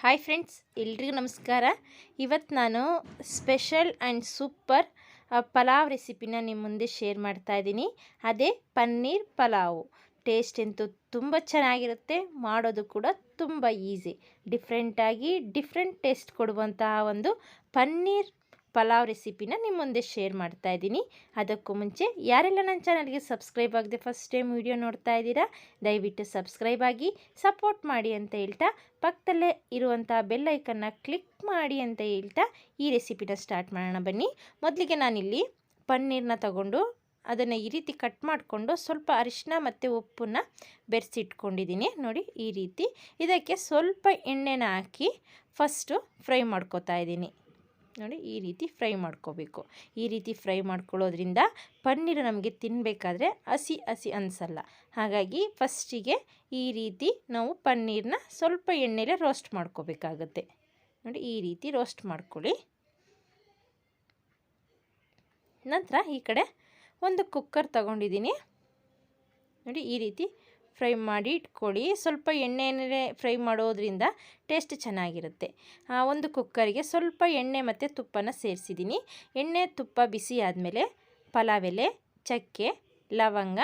Hi friends, ಎಲ್ರಿಗೂ ನಮಸ್ಕಾರ. ಇವತ್ತು ನಾನು ಸ್ಪೆಷಲ್ ಆ್ಯಂಡ್ ಸೂಪರ್ ಪಲಾವ್ ರೆಸಿಪಿನ ನಿಮ್ಮ ಮುಂದೆ ಶೇರ್ ಮಾಡ್ತಾ ಇದ್ದೀನಿ. ಅದೇ ಪನ್ನೀರ್ ಪಲಾವು. ಟೇಸ್ಟ್ ಅಂತೂ ತುಂಬ ಚೆನ್ನಾಗಿರುತ್ತೆ, ಮಾಡೋದು ಕೂಡ ತುಂಬ ಈಸಿ. ಡಿಫ್ರೆಂಟಾಗಿ ಡಿಫ್ರೆಂಟ್ ಟೇಸ್ಟ್ ಕೊಡುವಂತಹ ಒಂದು ಪನ್ನೀರ್ ಪಲಾವ್ ರೆಸಿಪಿನ ನಿಮ್ಮ ಮುಂದೆ ಶೇರ್ ಮಾಡ್ತಾ ಇದ್ದೀನಿ. ಅದಕ್ಕೂ ಮುಂಚೆ ಯಾರೆಲ್ಲ ನನ್ನ ಚಾನಲ್ಗೆ ಸಬ್ಸ್ಕ್ರೈಬ್ ಆಗದೆ ಫಸ್ಟ್ ಟೈಮ್ ವಿಡಿಯೋ ನೋಡ್ತಾ ಇದ್ದೀರಾ, ದಯವಿಟ್ಟು ಸಬ್ಸ್ಕ್ರೈಬ್ ಆಗಿ ಸಪೋರ್ಟ್ ಮಾಡಿ ಅಂತ ಹೇಳ್ತಾ ಪಕ್ಕದಲ್ಲೇ ಇರುವಂಥ ಬೆಲ್ ಐಕನ್ನ ಕ್ಲಿಕ್ ಮಾಡಿ ಅಂತ ಹೇಳ್ತಾ ಈ ರೆಸಿಪಿನ ಸ್ಟಾರ್ಟ್ ಮಾಡೋಣ ಬನ್ನಿ. ಮೊದಲಿಗೆ ನಾನಿಲ್ಲಿ ಪನ್ನೀರನ್ನ ತಗೊಂಡು ಅದನ್ನು ಈ ರೀತಿ ಕಟ್ ಮಾಡಿಕೊಂಡು ಸ್ವಲ್ಪ ಅರಿಶಿನ ಮತ್ತು ಉಪ್ಪನ್ನು ಬೆರೆಸಿಟ್ಕೊಂಡಿದ್ದೀನಿ. ನೋಡಿ, ಈ ರೀತಿ ಇದಕ್ಕೆ ಸ್ವಲ್ಪ ಎಣ್ಣೆನ ಹಾಕಿ ಫಸ್ಟು ಫ್ರೈ ಮಾಡ್ಕೋತಾ ಇದ್ದೀನಿ. ನೋಡಿ, ಈ ರೀತಿ ಫ್ರೈ ಮಾಡ್ಕೋಬೇಕು. ಈ ರೀತಿ ಫ್ರೈ ಮಾಡ್ಕೊಳ್ಳೋದ್ರಿಂದ ಪನ್ನೀರು ನಮಗೆ ತಿನ್ನಬೇಕಾದ್ರೆ ಹಸಿ ಹಸಿ ಅನಿಸಲ್ಲ. ಹಾಗಾಗಿ ಫಸ್ಟಿಗೆ ಈ ರೀತಿ ನಾವು ಪನ್ನೀರನ್ನ ಸ್ವಲ್ಪ ಎಣ್ಣೆಲೆ ರೋಸ್ಟ್ ಮಾಡ್ಕೋಬೇಕಾಗತ್ತೆ. ನೋಡಿ, ಈ ರೀತಿ ರೋಸ್ಟ್ ಮಾಡ್ಕೊಳ್ಳಿ. ನಂತರ ಈ ಕಡೆ ಒಂದು ಕುಕ್ಕರ್ ತಗೊಂಡಿದ್ದೀನಿ. ನೋಡಿ, ಈ ರೀತಿ ಫ್ರೈ ಮಾಡಿ ಇಟ್ಕೊಳ್ಳಿ. ಸ್ವಲ್ಪ ಎಣ್ಣೆಯಲ್ಲೇ ಫ್ರೈ ಮಾಡೋದ್ರಿಂದ ಟೇಸ್ಟ್ ಚೆನ್ನಾಗಿರುತ್ತೆ. ಒಂದು ಕುಕ್ಕರಿಗೆ ಸ್ವಲ್ಪ ಎಣ್ಣೆ ಮತ್ತು ತುಪ್ಪನ ಸೇರಿಸಿದ್ದೀನಿ. ಎಣ್ಣೆ ತುಪ್ಪ ಬಿಸಿ ಆದಮೇಲೆ ಪಲಾವ್ ಎಲೆ, ಚಕ್ಕೆ, ಲವಂಗ,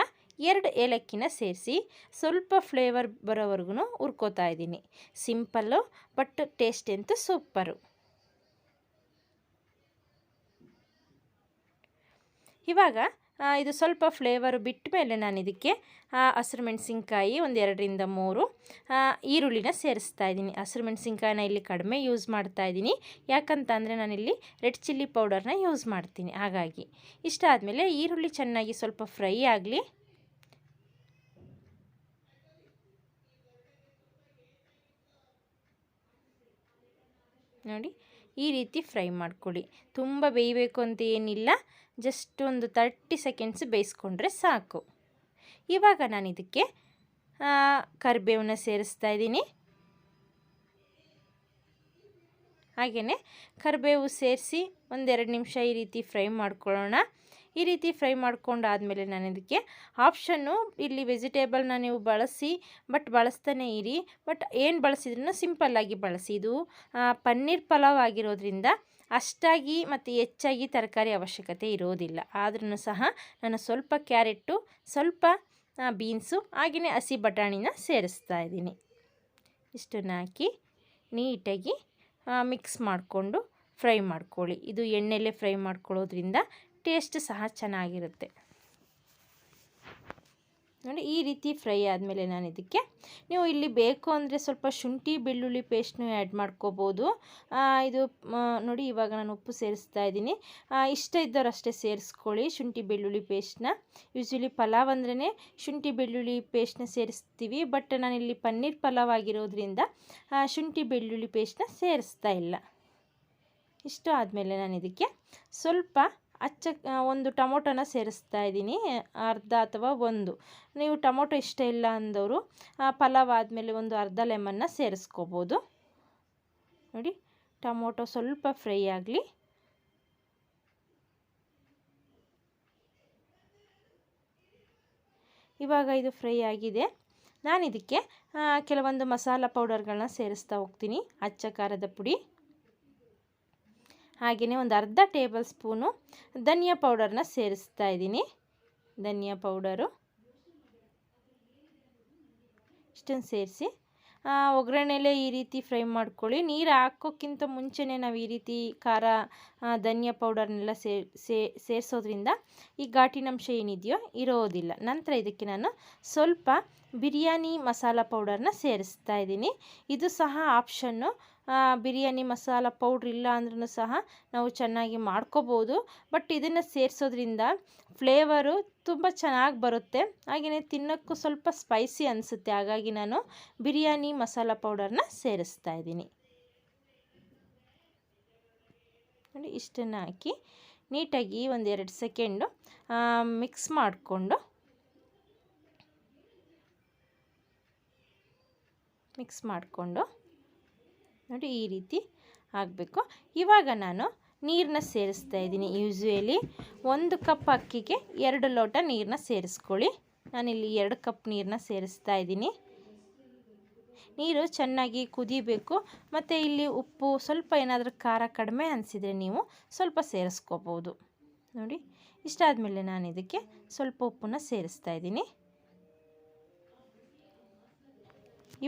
2 ಏಲಕ್ಕಿನ ಸೇರಿಸಿ ಸ್ವಲ್ಪ ಫ್ಲೇವರ್ ಬರೋವರೆಗೂ ಹುರ್ಕೋತಾ ಇದ್ದೀನಿ. ಸಿಂಪಲ್ಲು ಬಟ್ ಟೇಸ್ಟ್ ಅಂತೂ ಸೂಪರು. ಇವಾಗ ಇದು ಸ್ವಲ್ಪ ಫ್ಲೇವರು ಬಿಟ್ಟ ಮೇಲೆ ನಾನು ಇದಕ್ಕೆ ಹಸಿರು ಮೆಣಸಿನ್ಕಾಯಿ ಒಂದು 2ರಿಂದ 3 ಈರುಳ್ಳಿನ ಸೇರಿಸ್ತಾ ಇದ್ದೀನಿ. ಹಸಿರು ಮೆಣಸಿನ್ಕಾಯಿನ ಇಲ್ಲಿ ಕಡಿಮೆ ಯೂಸ್ ಮಾಡ್ತಾ ಇದ್ದೀನಿ, ಯಾಕಂತಂದರೆ ನಾನಿಲ್ಲಿ ರೆಡ್ ಚಿಲ್ಲಿ ಪೌಡರ್ನ ಯೂಸ್ ಮಾಡ್ತೀನಿ. ಹಾಗಾಗಿ ಇಷ್ಟ ಆದಮೇಲೆ ಈರುಳ್ಳಿ ಚೆನ್ನಾಗಿ ಸ್ವಲ್ಪ ಫ್ರೈ ಆಗಲಿ. ನೋಡಿ, ಈ ರೀತಿ ಫ್ರೈ ಮಾಡ್ಕೊಳ್ಳಿ. ತುಂಬ ಬೇಯಬೇಕು ಅಂತ ಏನಿಲ್ಲ, ಜಸ್ಟ್ ಒಂದು 30 ಸೆಕೆಂಡ್ಸ್ ಬೇಯಿಸ್ಕೊಂಡ್ರೆ ಸಾಕು. ಇವಾಗ ನಾನು ಇದಕ್ಕೆ ಕರಿಬೇವನ್ನ ಸೇರಿಸ್ತಾ ಇದ್ದೀನಿ. ಹಾಗೆಯೇ ಕರಿಬೇವು ಸೇರಿಸಿ ಒಂದು 2 ನಿಮಿಷ ಈ ರೀತಿ ಫ್ರೈ ಮಾಡ್ಕೊಳ್ಳೋಣ. ಈ ರೀತಿ ಫ್ರೈ ಮಾಡ್ಕೊಂಡಾದಮೇಲೆ ನಾನು ಇದಕ್ಕೆ ಆಪ್ಷನ್ನು, ಇಲ್ಲಿ ವೆಜಿಟೇಬಲ್ನ ನೀವು ಬಳಸಿ, ಬಟ್ ಬಳಸ್ತಾನೆ ಇರಿ. ಬಟ್ ಏನು ಬಳಸಿದ್ರೂ ಸಿಂಪಲ್ಲಾಗಿ ಬಳಸಿ. ಇದು ಪನ್ನೀರ್ ಪಲಾವ್ ಆಗಿರೋದ್ರಿಂದ ಅಷ್ಟಾಗಿ ಮತ್ತು ಹೆಚ್ಚಾಗಿ ತರಕಾರಿ ಅವಶ್ಯಕತೆ ಇರೋದಿಲ್ಲ. ಆದ್ರೂ ಸಹ ನಾನು ಸ್ವಲ್ಪ ಕ್ಯಾರೆಟು, ಸ್ವಲ್ಪ ಬೀನ್ಸು, ಹಾಗೆಯೇ ಹಸಿ ಬಟಾಣಿನ ಸೇರಿಸ್ತಾ ಇದ್ದೀನಿ. ಇಷ್ಟನ್ನು ಹಾಕಿ ನೀಟಾಗಿ ಮಿಕ್ಸ್ ಮಾಡಿಕೊಂಡು ಫ್ರೈ ಮಾಡ್ಕೊಳ್ಳಿ. ಇದು ಎಣ್ಣೆಲೇ ಫ್ರೈ ಮಾಡ್ಕೊಳ್ಳೋದ್ರಿಂದ ಟೇಸ್ಟ್ ಸಹ ಚೆನ್ನಾಗಿರುತ್ತೆ. ನೋಡಿ, ಈ ರೀತಿ ಫ್ರೈ ಆದಮೇಲೆ ನಾನು ಇದಕ್ಕೆ, ನೀವು ಇಲ್ಲಿ ಬೇಕು ಅಂದರೆ ಸ್ವಲ್ಪ ಶುಂಠಿ ಬೆಳ್ಳುಳ್ಳಿ ಪೇಸ್ಟ್ನೂ ಆ್ಯಡ್ ಮಾಡ್ಕೋಬೋದು. ಇದು ನೋಡಿ, ಇವಾಗ ನಾನು ಉಪ್ಪು ಸೇರಿಸ್ತಾ ಇದ್ದೀನಿ. ಇಷ್ಟ ಇದ್ದವ್ರು ಅಷ್ಟೇ ಸೇರಿಸ್ಕೊಳ್ಳಿ ಶುಂಠಿ ಬೆಳ್ಳುಳ್ಳಿ ಪೇಸ್ಟ್ನ. ಯೂಶ್ವಲಿ ಪಲಾವ್ ಅಂದ್ರೇ ಶುಂಠಿ ಬೆಳ್ಳುಳ್ಳಿ ಪೇಸ್ಟ್ನ ಸೇರಿಸ್ತೀವಿ, ಬಟ್ ನಾನಿಲ್ಲಿ ಪನ್ನೀರ್ ಪಲಾವ್ ಆಗಿರೋದ್ರಿಂದ ಶುಂಠಿ ಬೆಳ್ಳುಳ್ಳಿ ಪೇಸ್ಟ್ನ ಸೇರಿಸ್ತಾ ಇಲ್ಲ. ಇಷ್ಟು ಆದಮೇಲೆ ನಾನು ಇದಕ್ಕೆ ಸ್ವಲ್ಪ ಒಂದು ಟೊಮೊಟೊನ ಸೇರಿಸ್ತಾ ಇದ್ದೀನಿ, ಅರ್ಧ ಅಥವಾ 1. ನೀವು ಟೊಮೊಟೊ ಇಷ್ಟ ಇಲ್ಲ ಅಂದವರು ಪಲಾವ್ ಆದಮೇಲೆ ಒಂದು ಅರ್ಧ ಲೆಮನ್ನ ಸೇರಿಸ್ಕೋಬೋದು. ನೋಡಿ, ಟೊಮೊಟೊ ಸ್ವಲ್ಪ ಫ್ರೈ ಆಗಲಿ. ಇವಾಗ ಇದು ಫ್ರೈ ಆಗಿದೆ. ನಾನು ಇದಕ್ಕೆ ಕೆಲವೊಂದು ಮಸಾಲ ಪೌಡರ್ಗಳನ್ನ ಸೇರಿಸ್ತಾ ಹೋಗ್ತೀನಿ. ಅಚ್ಚ ಖಾರದ ಪುಡಿ, ಹಾಗೆಯೇ ಒಂದು ಅರ್ಧ ಟೇಬಲ್ ಸ್ಪೂನು ಧನಿಯಾ ಪೌಡರ್ನ ಸೇರಿಸ್ತಾ ಇದ್ದೀನಿ. ಧನಿಯಾ ಪೌಡರು ಇಷ್ಟನ್ನು ಸೇರಿಸಿ ಒಗ್ಗರಣೆಲೇ ಈ ರೀತಿ ಫ್ರೈ ಮಾಡ್ಕೊಳ್ಳಿ. ನೀರು ಹಾಕೋಕ್ಕಿಂತ ಮುಂಚೆನೇ ನಾವು ಈ ರೀತಿ ಖಾರ, ಧನಿಯಾ ಪೌಡರ್ನೆಲ್ಲ ಸೇರಿಸೋದ್ರಿಂದ ಈ ಘಾಟಿನಂಶ ಏನಿದೆಯೋ ಇರೋದಿಲ್ಲ. ನಂತರ ಇದಕ್ಕೆ ನಾನು ಸ್ವಲ್ಪ ಬಿರಿಯಾನಿ ಮಸಾಲ ಪೌಡರ್ನ ಸೇರಿಸ್ತಾ ಇದ್ದೀನಿ. ಇದು ಸಹ ಆಪ್ಷನ್ನು. ಬಿರಿಯಾನಿ ಮಸಾಲ ಪೌಡ್ರ್ ಇಲ್ಲ ಅಂದ್ರೂ ಸಹ ನಾವು ಚೆನ್ನಾಗಿ ಮಾಡ್ಕೋಬೋದು, ಬಟ್ ಇದನ್ನು ಸೇರಿಸೋದ್ರಿಂದ ಫ್ಲೇವರು ತುಂಬ ಚೆನ್ನಾಗಿ ಬರುತ್ತೆ. ಹಾಗೆಯೇ ತಿನ್ನೋಕ್ಕೂ ಸ್ವಲ್ಪ ಸ್ಪೈಸಿ ಅನಿಸುತ್ತೆ. ಹಾಗಾಗಿ ನಾನು ಬಿರಿಯಾನಿ ಮಸಾಲ ಪೌಡರ್ನ ಸೇರಿಸ್ತಾ ಇದ್ದೀನಿ. ನೋಡಿ, ಇಷ್ಟನ್ನು ಹಾಕಿ ನೀಟಾಗಿ ಒಂದು 2 ಸೆಕೆಂಡು ಮಿಕ್ಸ್ ಮಾಡಿಕೊಂಡು ನೋಡಿ, ಈ ರೀತಿ ಆಗಬೇಕು. ಇವಾಗ ನಾನು ನೀರನ್ನ ಸೇರಿಸ್ತಾ ಇದ್ದೀನಿ. ಯೂಶ್ವಲಿ 1 ಕಪ್ ಅಕ್ಕಿಗೆ 2 ಲೋಟ ನೀರನ್ನ ಸೇರಿಸ್ಕೊಳ್ಳಿ. ನಾನಿಲ್ಲಿ 2 ಕಪ್ ನೀರನ್ನ ಸೇರಿಸ್ತಾ ಇದ್ದೀನಿ. ನೀರು ಚೆನ್ನಾಗಿ ಕುದಿಬೇಕು. ಮತ್ತು ಇಲ್ಲಿ ಉಪ್ಪು ಸ್ವಲ್ಪ ಏನಾದರೂ ಖಾರ ಕಡಿಮೆ ಅನಿಸಿದರೆ ನೀವು ಸ್ವಲ್ಪ ಸೇರಿಸ್ಕೋಬೋದು. ನೋಡಿ, ಇಷ್ಟಾದಮೇಲೆ ನಾನು ಇದಕ್ಕೆ ಸ್ವಲ್ಪ ಉಪ್ಪನ್ನು ಸೇರಿಸ್ತಾ ಇದ್ದೀನಿ.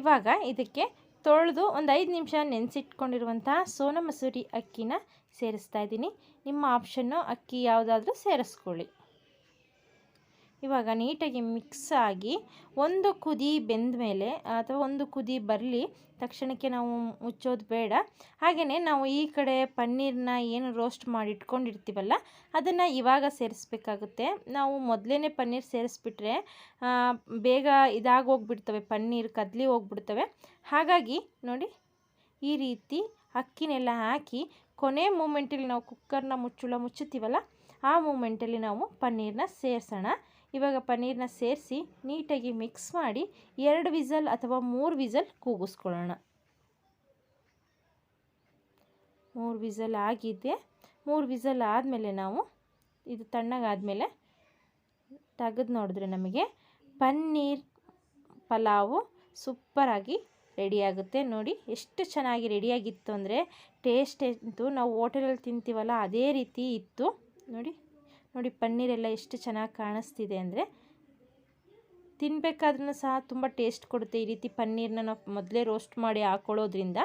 ಇವಾಗ ಇದಕ್ಕೆ ತೊಳೆದು ಒಂದು 5 ನಿಮಿಷ ನೆನೆಸಿಟ್ಕೊಂಡಿರುವಂತಹ ಸೋನಾ ಮಸೂರಿ ಅಕ್ಕಿನ ಸೇರಿಸ್ತಾ ಇದ್ದೀನಿ. ನಿಮ್ಮ ಆಪ್ಷನ್ನು ಅಕ್ಕಿ ಯಾವುದಾದ್ರೂ ಸೇರಿಸ್ಕೊಳ್ಳಿ. ಇವಾಗ ನೀಟಾಗಿ ಮಿಕ್ಸ್ ಆಗಿ ಒಂದು ಕುದಿ ಬೆಂದ ಮೇಲೆ ಅಥವಾ ಒಂದು ಕುದಿ ಬರಲಿ, ತಕ್ಷಣಕ್ಕೆ ನಾವು ಮುಚ್ಚೋದು ಬೇಡ. ಹಾಗೆಯೇ ನಾವು ಈ ಕಡೆ ಪನ್ನೀರನ್ನ ಏನು ರೋಸ್ಟ್ ಮಾಡಿ ಇಟ್ಕೊಂಡಿರ್ತೀವಲ್ಲ ಅದನ್ನು ಇವಾಗ ಸೇರಿಸ್ಬೇಕಾಗುತ್ತೆ. ನಾವು ಮೊದಲೇ ಪನ್ನೀರ್ ಸೇರಿಸ್ಬಿಟ್ರೆ ಬೇಗ ಇದಾಗೋಗ್ಬಿಡ್ತವೆ, ಪನ್ನೀರ್ ಕದಲಿ ಹೋಗ್ಬಿಡ್ತವೆ. ಹಾಗಾಗಿ ನೋಡಿ, ಈ ರೀತಿ ಅಕ್ಕಿನೆಲ್ಲ ಹಾಕಿ ಕೊನೆ ಮೂಮೆಂಟಲ್ಲಿ ನಾವು ಕುಕ್ಕರ್ನ ಮುಚ್ಚುತ್ತೀವಲ್ಲ, ಆ ಮೂಮೆಂಟಲ್ಲಿ ನಾವು ಪನ್ನೀರನ್ನ ಸೇರಿಸೋಣ. ಇವಾಗ ಪನ್ನೀರನ್ನ ಸೇರಿಸಿ ನೀಟಾಗಿ ಮಿಕ್ಸ್ ಮಾಡಿ 2 ವಿಸಲ್ ಅಥವಾ 3 ವಿಸಲ್ ಕೂಗಿಸ್ಕೊಳ್ಳೋಣ. 3 ವಿಸಲ್ ಆಗಿದೆ. 3 ವಿಸಲ್ ಆದಮೇಲೆ ನಾವು ಇದು ತಣ್ಣಗಾದಮೇಲೆ ತೆಗೆದು ನೋಡಿದ್ರೆ ನಮಗೆ ಪನ್ನೀರ್ ಪಲಾವು ಸೂಪರಾಗಿ ರೆಡಿಯಾಗುತ್ತೆ. ನೋಡಿ ಎಷ್ಟು ಚೆನ್ನಾಗಿ ರೆಡಿಯಾಗಿತ್ತು ಅಂದರೆ ಟೇಸ್ಟ್ ಅಂತೂ ನಾವು ಹೋಟೆಲಲ್ಲಿ ತಿಂತೀವಲ್ಲ ಅದೇ ರೀತಿ ಇತ್ತು. ನೋಡಿ ಪನ್ನೀರೆಲ್ಲ ಎಷ್ಟು ಚೆನ್ನಾಗಿ ಕಾಣಿಸ್ತಿದೆ ಅಂದರೆ ತಿನ್ನಬೇಕಾದ್ರೂ ಸಹ ತುಂಬ ಟೇಸ್ಟ್ ಕೊಡುತ್ತೆ. ಈ ರೀತಿ ಪನ್ನೀರನ್ನ ನಾವು ಮೊದಲೇ ರೋಸ್ಟ್ ಮಾಡಿ ಹಾಕ್ಕೊಳ್ಳೋದ್ರಿಂದ.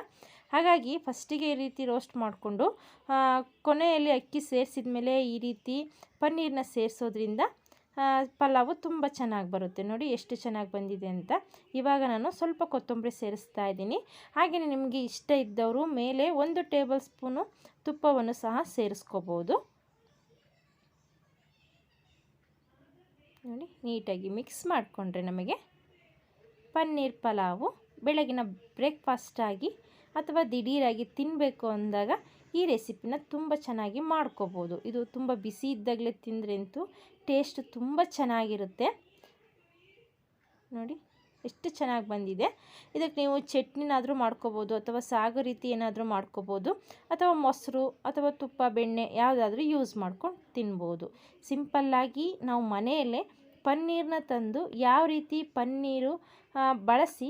ಹಾಗಾಗಿ ಫಸ್ಟಿಗೆ ಈ ರೀತಿ ರೋಸ್ಟ್ ಮಾಡಿಕೊಂಡು ಕೊನೆಯಲ್ಲಿ ಅಕ್ಕಿ ಸೇರಿಸಿದ ಮೇಲೆ ಈ ರೀತಿ ಪನ್ನೀರನ್ನ ಸೇರಿಸೋದ್ರಿಂದ ಪಲಾವು ತುಂಬ ಚೆನ್ನಾಗಿ ಬರುತ್ತೆ. ನೋಡಿ ಎಷ್ಟು ಚೆನ್ನಾಗಿ ಬಂದಿದೆ ಅಂತ. ಇವಾಗ ನಾನು ಸ್ವಲ್ಪ ಕೊತ್ತಂಬರಿ ಸೇರಿಸ್ತಾ ಇದ್ದೀನಿ. ಹಾಗೆಯೇ ನಿಮಗೆ ಇಷ್ಟ ಇದ್ದವರು ಮೇಲೆ 1 ಟೇಬಲ್ ಸ್ಪೂನು ತುಪ್ಪವನ್ನು ಸಹ ಸೇರಿಸ್ಕೋಬೋದು. ನೋಡಿ, ನೀಟಾಗಿ ಮಿಕ್ಸ್ ಮಾಡಿಕೊಂಡ್ರೆ ನಮಗೆ ಪನ್ನೀರ್ ಪಲಾವು ಬೆಳಗಿನ ಬ್ರೇಕ್ಫಾಸ್ಟಾಗಿ ಅಥವಾ ದಿಢೀರಾಗಿ ತಿನ್ನಬೇಕು ಅಂದಾಗ ಈ ರೆಸಿಪಿನ ತುಂಬ ಚೆನ್ನಾಗಿ ಮಾಡ್ಕೋಬೋದು. ಇದು ತುಂಬ ಬಿಸಿ ಇದ್ದಾಗಲೇ ತಿಂದರೆ ಅಂತೂ ಟೇಸ್ಟ್ ತುಂಬ ಚೆನ್ನಾಗಿರುತ್ತೆ. ನೋಡಿ ಎಷ್ಟು ಚೆನ್ನಾಗಿ ಬಂದಿದೆ. ಇದಕ್ಕೆ ನೀವು ಚಟ್ನಿನಾದರೂ ಮಾಡ್ಕೋಬೋದು ಅಥವಾ ಸಾಗು ರೀತಿ ಏನಾದರೂ ಮಾಡ್ಕೋಬೋದು ಅಥವಾ ಮೊಸರು ಅಥವಾ ತುಪ್ಪ ಬೆಣ್ಣೆ ಯಾವುದಾದ್ರೂ ಯೂಸ್ ಮಾಡ್ಕೊಂಡು ತಿನ್ಬೋದು. ಸಿಂಪಲ್ಲಾಗಿ ನಾವು ಮನೆಯಲ್ಲೇ ಪನ್ನೀರನ್ನ ತಂದು ಯಾವ ರೀತಿ ಪನ್ನೀರು ಬಳಸಿ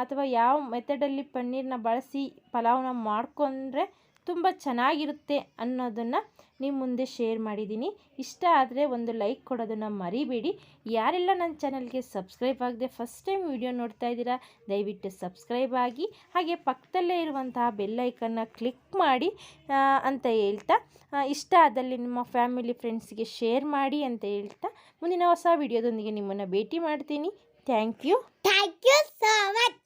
ಅಥವಾ ಯಾವ ಮೆಥಡಲ್ಲಿ ಪನ್ನೀರನ್ನ ಬಳಸಿ ಪಲಾವ್ನ ಮಾಡಿಕೊಂಡ್ರೆ ತುಂಬ ಚೆನ್ನಾಗಿರುತ್ತೆ ಅನ್ನೋದನ್ನು ನಿಮ್ಮ ಮುಂದೆ ಶೇರ್ ಮಾಡಿದ್ದೀನಿ. ಇಷ್ಟ ಆದರೆ ಒಂದು ಲೈಕ್ ಕೊಡೋದನ್ನು ಮರಿಬೇಡಿ. ಯಾರೆಲ್ಲ ನನ್ನ ಚಾನಲ್ಗೆ ಸಬ್ಸ್ಕ್ರೈಬ್ ಆಗದೆ ಫಸ್ಟ್ ಟೈಮ್ ವಿಡಿಯೋ ನೋಡ್ತಾ ಇದ್ದೀರಾ, ದಯವಿಟ್ಟು ಸಬ್ಸ್ಕ್ರೈಬ್ ಆಗಿ ಹಾಗೆ ಪಕ್ಕದಲ್ಲೇ ಇರುವಂತಹ ಬೆಲ್ಲೈಕನ್ನ ಕ್ಲಿಕ್ ಮಾಡಿ ಅಂತ ಹೇಳ್ತಾ, ಇಷ್ಟ ಆದಲ್ಲಿ ನಿಮ್ಮ ಫ್ಯಾಮಿಲಿ ಫ್ರೆಂಡ್ಸ್ಗೆ ಶೇರ್ ಮಾಡಿ ಅಂತ ಹೇಳ್ತಾ ಮುಂದಿನ ಹೊಸ ವಿಡಿಯೋದೊಂದಿಗೆ ನಿಮ್ಮನ್ನು ಭೇಟಿ ಮಾಡ್ತೀನಿ. Thank you so much.